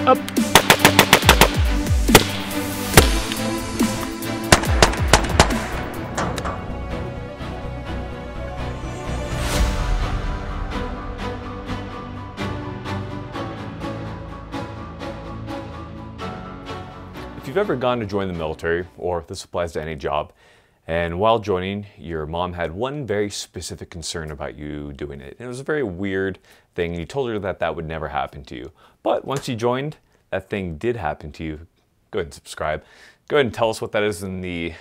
up. If you've ever gone to join the military, or this applies to any job, and while joining, your mom had one very specific concern about you doing it. And it was a very weird thing. You told her that that would never happen to you. But once you joined, that thing did happen to you. Go ahead and subscribe. Go ahead and tell us what that is in the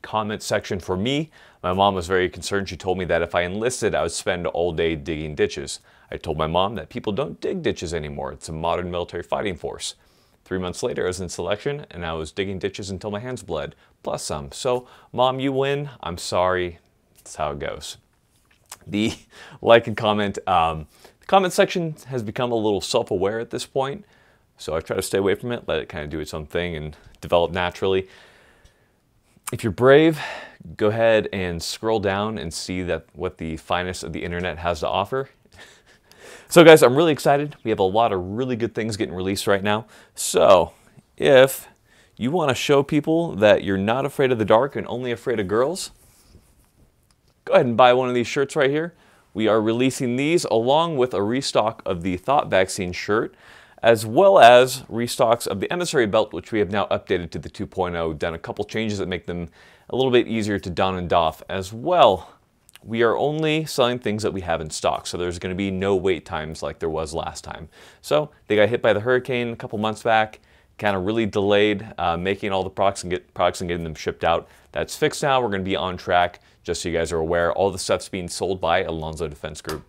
comments section. For me, my mom was very concerned. She told me that if I enlisted, I would spend all day digging ditches. I told my mom that people don't dig ditches anymore. It's a modern military fighting force. 3 months later, I was in selection, and I was digging ditches until my hands bled, plus some. So, Mom, you win. I'm sorry. That's how it goes. The like and comment. The comment section has become a little self-aware at this point, so I try to stay away from it, let it kind of do its own thing and develop naturally. If you're brave, go ahead and scroll down and see that what the finest of the internet has to offer. So guys, I'm really excited. We have a lot of really good things getting released right now. So if you want to show people that you're not afraid of the dark and only afraid of girls, go ahead and buy one of these shirts right here. We are releasing these along with a restock of the Thought Vaccine shirt, as well as restocks of the Emissary Belt, which we have now updated to the 2.0, done a couple changes that make them a little bit easier to don and doff as well. We are only selling things that we have in stock, so there's going to be no wait times like there was last time. So they got hit by the hurricane a couple months back, kind of really delayed making all the products and getting them shipped out. That's fixed now. We're going to be on track. Just so you guys are aware, all the stuff's being sold by Alonzo Defense Group.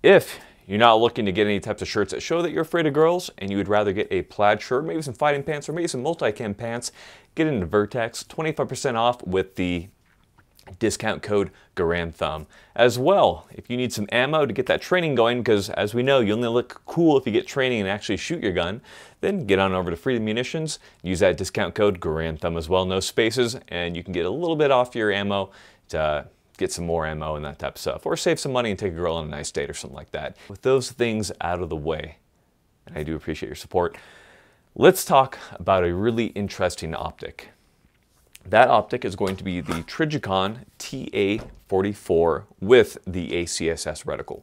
If you're not looking to get any types of shirts that show that you're afraid of girls and you would rather get a plaid shirt, maybe some fighting pants, or maybe some multi-cam pants, get into Vertex, 25% off with the discount code Garand. As well, if you need some ammo to get that training going, because as we know, you only look cool if you get training and actually shoot your gun, then get on over to Freedom Munitions, use that discount code Garand as well, no spaces, and you can get a little bit off your ammo to get some more ammo and that type of stuff, or save some money and take a girl on a nice date or something like that. With those things out of the way, and I do appreciate your support, let's talk about a really interesting optic. That optic is going to be the Trijicon TA44 with the Acss Reticle.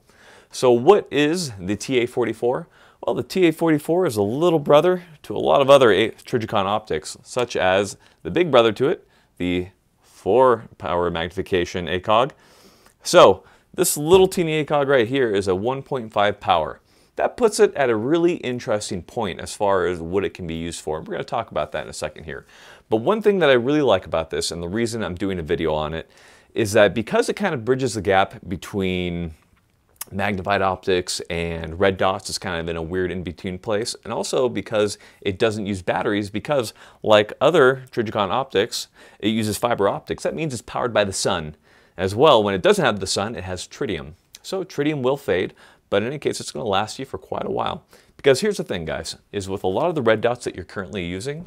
So what is the TA44? Well, the TA44 is a little brother to a lot of other Trijicon optics, such as the big brother to it, the 4-power magnification ACOG. So this little teeny ACOG right here is a 1.5 power. That puts it at a really interesting point as far as what it can be used for. We're going to talk about that in a second here. But one thing that I really like about this, and the reason I'm doing a video on it, is that because it kind of bridges the gap between magnified optics and red dots, it's kind of in a weird in-between place, and also because it doesn't use batteries, because like other Trijicon optics, it uses fiber optics. That means it's powered by the sun. As well, when it doesn't have the sun, it has tritium. So tritium will fade, but in any case, it's going to last you for quite a while. Because here's the thing, guys, is with a lot of the red dots that you're currently using,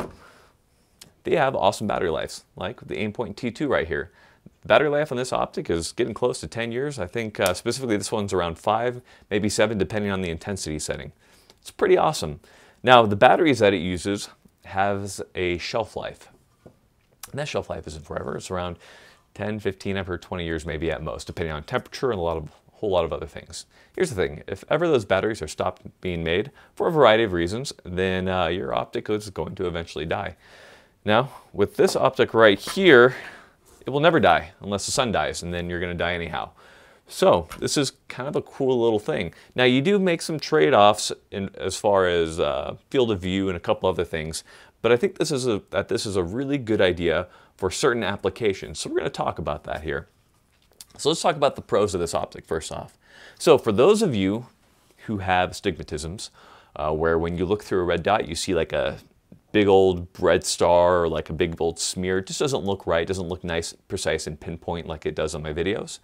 they have awesome battery lives, like the Aimpoint T2 right here. The battery life on this optic is getting close to 10 years. I think specifically this one's around 5, maybe 7, depending on the intensity setting. It's pretty awesome. Now, the batteries that it uses has a shelf life. And that shelf life isn't forever. It's around 10, 15, I've heard 20 years maybe at most, depending on temperature and a whole lot of other things. Here's the thing, if ever those batteries are stopped being made for a variety of reasons, then your optic is going to eventually die. Now, with this optic right here, it will never die unless the sun dies, and then you're going to die anyhow. So this is kind of a cool little thing. Now, you do make some trade-offs as far as field of view and a couple other things, but I think this is a really good idea for certain applications. So we're going to talk about that here. So let's talk about the pros of this optic first off. So for those of you who have astigmatisms, where when you look through a red dot, you see like a big old red star or like a big old smear, it just doesn't look right, doesn't look nice, precise, and pinpoint like it does on my videos,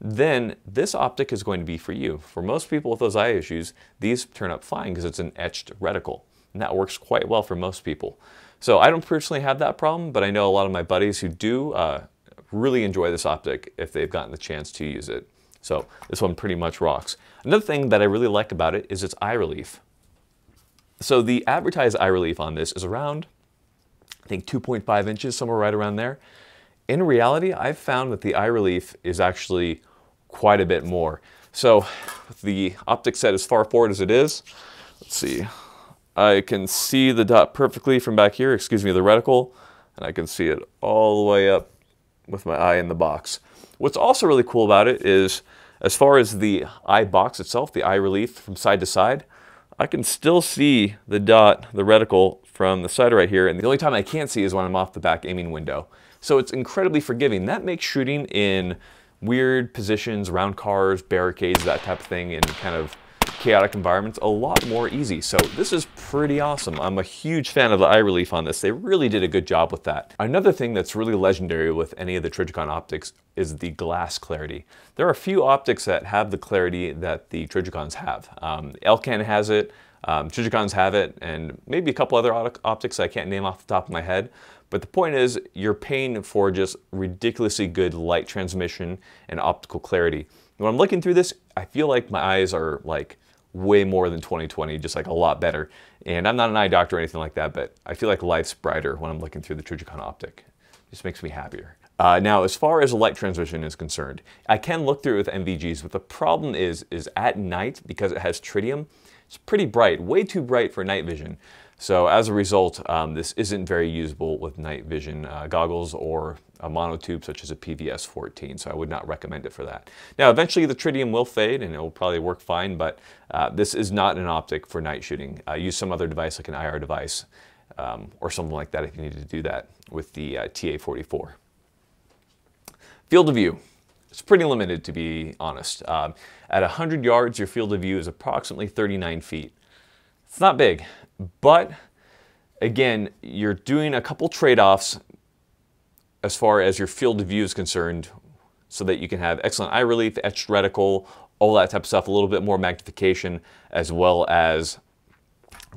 then this optic is going to be for you. For most people with those eye issues, these turn up fine because it's an etched reticle, and that works quite well for most people. So I don't personally have that problem, but I know a lot of my buddies who do really enjoy this optic if they've gotten the chance to use it. So this one pretty much rocks. Another thing that I really like about it is its eye relief. So the advertised eye relief on this is around, I think 2.5 inches, somewhere right around there. In reality, I've found that the eye relief is actually quite a bit more. So the optic set as far forward as it is, let's see, I can see the dot perfectly from back here, excuse me, the reticle, and I can see it all the way up with my eye in the box. What's also really cool about it is, as far as the eye box itself, the eye relief from side to side, I can still see the dot, the reticle, from the side right here, and the only time I can't see is when I'm off the back aiming window. So it's incredibly forgiving. That makes shooting in weird positions, around cars, barricades, that type of thing, in kind of chaotic environments, a lot more easy. So this is pretty awesome. I'm a huge fan of the eye relief on this. They really did a good job with that. Another thing that's really legendary with any of the Trijicon optics is the glass clarity. There are a few optics that have the clarity that the Trijicons have. Elcan has it, Trijicons have it, and maybe a couple other optics I can't name off the top of my head. But the point is, you're paying for just ridiculously good light transmission and optical clarity. When I'm looking through this, I feel like my eyes are like way more than 20/20, just like a lot better. And I'm not an eye doctor or anything like that, but I feel like life's brighter when I'm looking through the Trijicon optic. It just makes me happier. Now, as far as light transmission is concerned, I can look through it with NVGs, but the problem is at night, because it has tritium, it's pretty bright, way too bright for night vision. So as a result, this isn't very usable with night vision goggles or a monotube such as a PVS 14, so I would not recommend it for that. Now, eventually the tritium will fade and it will probably work fine, but this is not an optic for night shooting. Use some other device like an IR device or something like that if you need to do that with the TA44. Field of view. It's pretty limited, to be honest. At 100 yards, your field of view is approximately 39 feet. It's not big, but again, you're doing a couple trade-offs as far as your field of view is concerned, so that you can have excellent eye relief, etched reticle, all that type of stuff, a little bit more magnification, as well as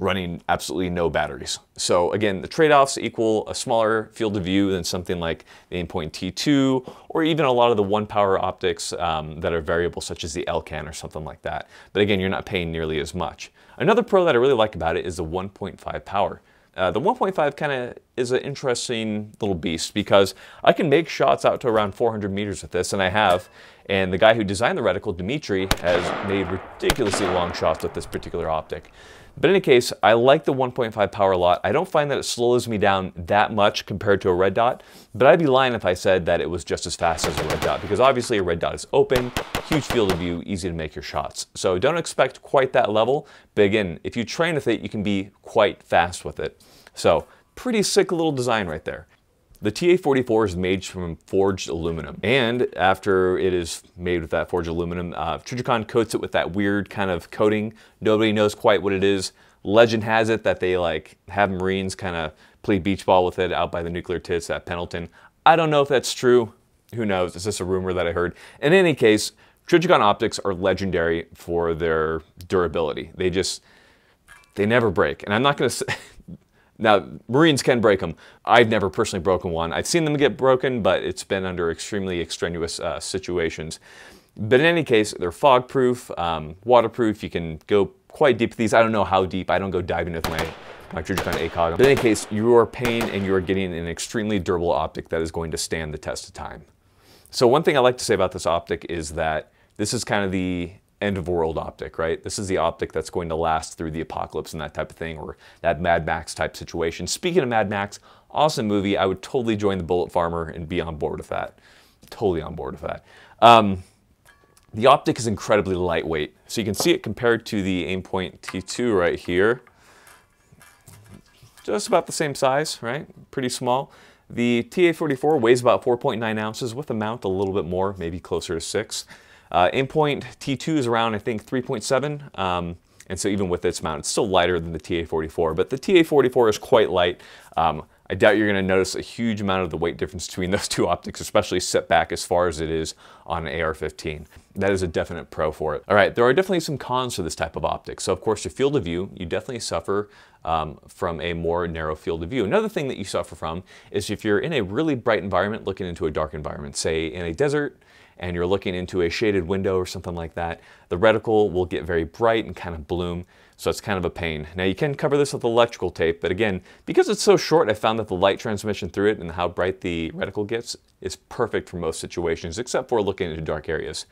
running absolutely no batteries. So again, the trade-offs equal a smaller field of view than something like the Aimpoint T2, or even a lot of the one-power optics that are variable, such as the Elcan or something like that. But again, you're not paying nearly as much. Another pro that I really like about it is the 1.5 power. The 1.5 kind of is an interesting little beast, because I can make shots out to around 400 meters with this, and I have. And the guy who designed the reticle, Dimitri, has made ridiculously long shots with this particular optic. But in any case, I like the 1.5 power a lot. I don't find that it slows me down that much compared to a red dot, but I'd be lying if I said that it was just as fast as a red dot, because obviously a red dot is open, huge field of view, easy to make your shots. So don't expect quite that level, but again, if you train with it, you can be quite fast with it. So pretty sick little design right there. The TA44 is made from forged aluminum, and after it is made with that forged aluminum, Trijicon coats it with that weird kind of coating. Nobody knows quite what it is. Legend has it that they have Marines kind of play beach ball with it out by the nuclear tits at Pendleton. I don't know if that's true. Who knows? It's just a rumor that I heard. In any case, Trijicon optics are legendary for their durability. They never break. And I'm not going to say... Now, Marines can break them. I've never personally broken one. I've seen them get broken, but it's been under extremely extraneous situations. But in any case, they're fog-proof, waterproof. You can go quite deep with these. I don't know how deep. I don't go diving with my Trijicon ACOG. But in any case, you are paying and you are getting an extremely durable optic that is going to stand the test of time. So one thing I like to say about this optic is that this is kind of the end of world optic, right? This is the optic that's going to last through the apocalypse and that type of thing, or that Mad Max type situation. Speaking of Mad Max, awesome movie. I would totally join the Bullet Farmer and be on board with that. Totally on board with that. The optic is incredibly lightweight. So you can see it compared to the Aimpoint T2 right here. Just about the same size, right? Pretty small. The TA44 weighs about 4.9 ounces with a mount a little bit more, maybe closer to 6. Aimpoint T2 is around, I think, 3.7, and so even with its mount, it's still lighter than the TA44, but the TA44 is quite light. I doubt you're going to notice a huge amount of the weight difference between those two optics, especially set back as far as it is on an AR-15. That is a definite pro for it. All right, there are definitely some cons to this type of optic. So of course, your field of view, you definitely suffer from a more narrow field of view. Another thing that you suffer from is if you're in a really bright environment looking into a dark environment, say in a desert, and you're looking into a shaded window or something like that, the reticle will get very bright and kind of bloom. So it's kind of a pain. Now you can cover this with electrical tape, but again, because it's so short, I found that the light transmission through it and how bright the reticle gets is perfect for most situations, except for looking into dark areas.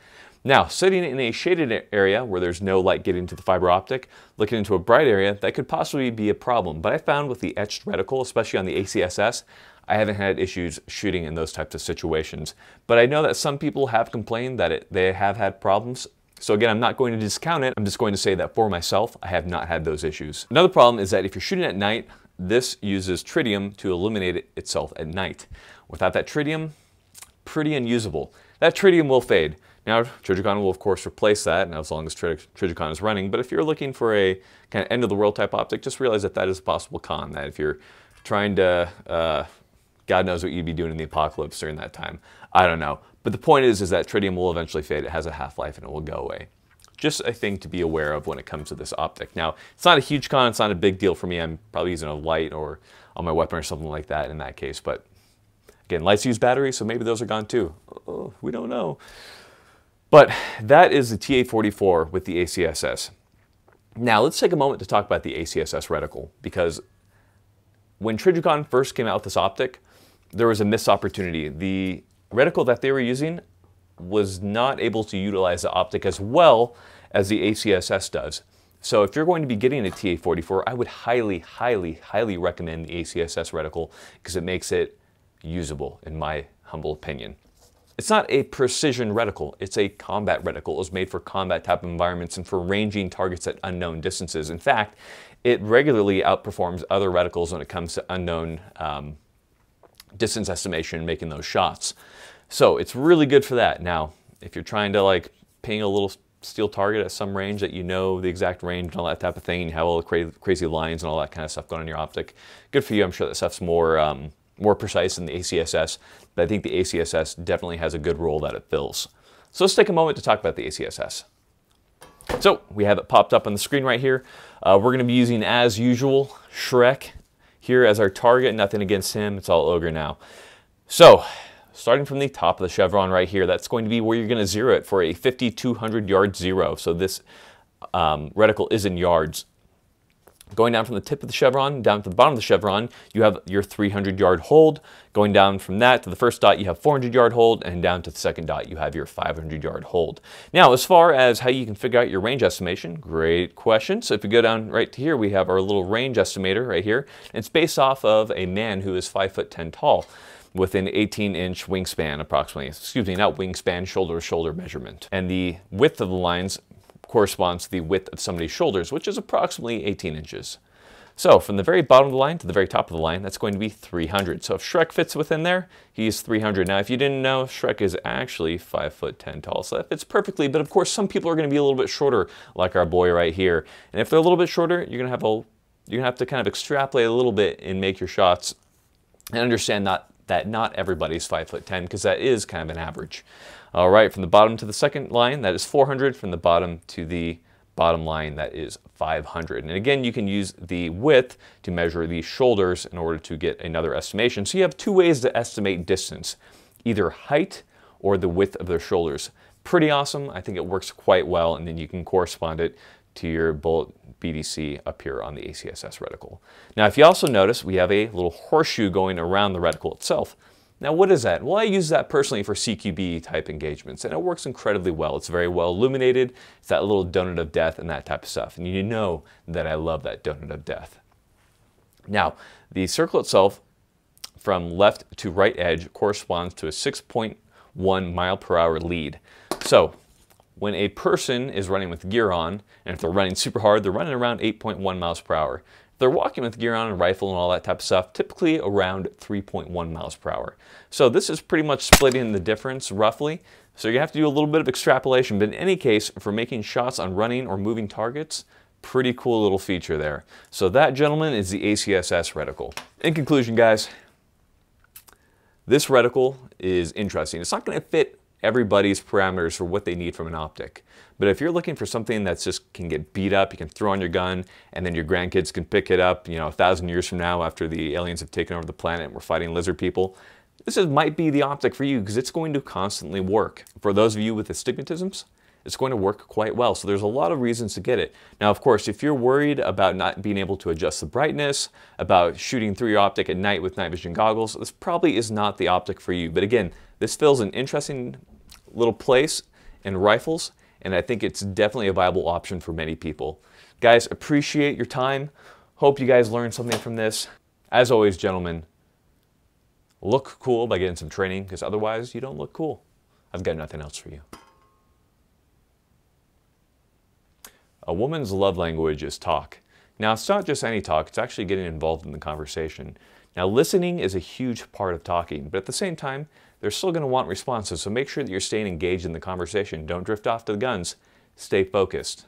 Now, sitting in a shaded area where there's no light getting to the fiber optic, looking into a bright area, that could possibly be a problem. But I found with the etched reticle, especially on the ACSS, I haven't had issues shooting in those types of situations. But I know that some people have complained that they have had problems. So again, I'm not going to discount it. I'm just going to say that for myself, I have not had those issues. Another problem is that if you're shooting at night, this uses tritium to illuminate itself at night. Without that tritium, pretty unusable. That tritium will fade. Now, Trijicon will of course replace that, and as long as Trijicon is running. But if you're looking for a kind of end-of-the-world type optic, just realize that that is a possible con. That if you're trying to, God knows what you'd be doing in the apocalypse during that time. I don't know. But the point is that tritium will eventually fade. It has a half-life and it will go away. Just a thing to be aware of when it comes to this optic. Now, it's not a huge con, it's not a big deal for me. I'm probably using a light or on my weapon or something like that in that case. But again, lights use batteries, so maybe those are gone too. Oh, we don't know. But that is the TA44 with the ACSS. Now, let's take a moment to talk about the ACSS reticle, because when Trijicon first came out with this optic, there was a missed opportunity. The reticle that they were using was not able to utilize the optic as well as the ACSS does. So if you're going to be getting a TA44, I would highly, highly, highly recommend the ACSS reticle because it makes it usable, in my humble opinion. It's not a precision reticle, it's a combat reticle. It was made for combat type of environments and for ranging targets at unknown distances. In fact, it regularly outperforms other reticles when it comes to unknown distance estimation, making those shots. So it's really good for that. Now, if you're trying to like ping a little steel target at some range that you know the exact range and all that type of thing, and you have all the crazy lines and all that kind of stuff going on in your optic, good for you. I'm sure that stuff's more precise than the ACSS, but I think the ACSS definitely has a good role that it fills. So let's take a moment to talk about the ACSS. So we have it popped up on the screen right here. We're going to be using, as usual, Shrek here as our target. Nothing against him, it's all Ogre now. So starting from the top of the chevron right here, that's going to be where you're going to zero it for a 5,200 yard zero. So this reticle is in yards. Going down from the tip of the chevron down to the bottom of the chevron, you have your 300 yard hold. Going down from that to the first dot, you have 400 yard hold, and down to the second dot, you have your 500 yard hold. Now, as far as how you can figure out your range estimation, great question. So if you go down right to here, we have our little range estimator right here. It's based off of a man who is 5'10" tall, with an 18-inch wingspan approximately. Excuse me, not wingspan, shoulder to shoulder measurement. And the width of the lines corresponds to the width of somebody's shoulders, which is approximately 18 inches. So from the very bottom of the line to the very top of the line, that's going to be 300. So if Shrek fits within there, he's 300. Now, if you didn't know, Shrek is actually 5'10" tall, so that fits perfectly. But of course, some people are going to be a little bit shorter, like our boy right here. And if they're a little bit shorter, you're going to have to kind of extrapolate a little bit and make your shots and understand that not everybody's 5'10", because that is kind of an average. All right, from the bottom to the second line, that is 400. From the bottom to the bottom line, that is 500. And again, you can use the width to measure the shoulders in order to get another estimation. So you have two ways to estimate distance, either height or the width of their shoulders. Pretty awesome. I think it works quite well, and then you can correspond it to your bullet BDC up here on the ACSS reticle. Now, if you also notice, we have a little horseshoe going around the reticle itself. Now, what is that? Well, I use that personally for CQB type engagements, and it works incredibly well. It's very well illuminated. It's that little donut of death and that type of stuff. And you know that I love that donut of death. Now, the circle itself from left to right edge corresponds to a 6.1 mile per hour lead. So when a person is running with gear on, and if they're running super hard, they're running around 8.1 miles per hour. If they're walking with gear on and rifle and all that type of stuff, typically around 3.1 miles per hour. So this is pretty much splitting the difference roughly. So you have to do a little bit of extrapolation, but in any case, for making shots on running or moving targets, pretty cool little feature there. So that, gentlemen, is the ACSS reticle. In conclusion, guys, this reticle is interesting. It's not going to fit everybody's parameters for what they need from an optic. But if you're looking for something that's just can get beat up, you can throw on your gun, and then your grandkids can pick it up, 1,000 years from now after the aliens have taken over the planet and we're fighting lizard people, might be the optic for you because it's going to constantly work. For those of you with astigmatisms, it's going to work quite well. So there's a lot of reasons to get it. Now, of course, if you're worried about not being able to adjust the brightness, about shooting through your optic at night with night vision goggles, this probably is not the optic for you. But again, this fills an interesting little place in rifles, and I think it's definitely a viable option for many people. Guys, appreciate your time. Hope you guys learned something from this. As always, gentlemen, look cool by getting some training, because otherwise you don't look cool. I've got nothing else for you. A woman's love language is talk. Now, it's not just any talk, it's actually getting involved in the conversation. Now, listening is a huge part of talking, but at the same time, they're still going to want responses, so make sure that you're staying engaged in the conversation. Don't drift off to the guns. Stay focused.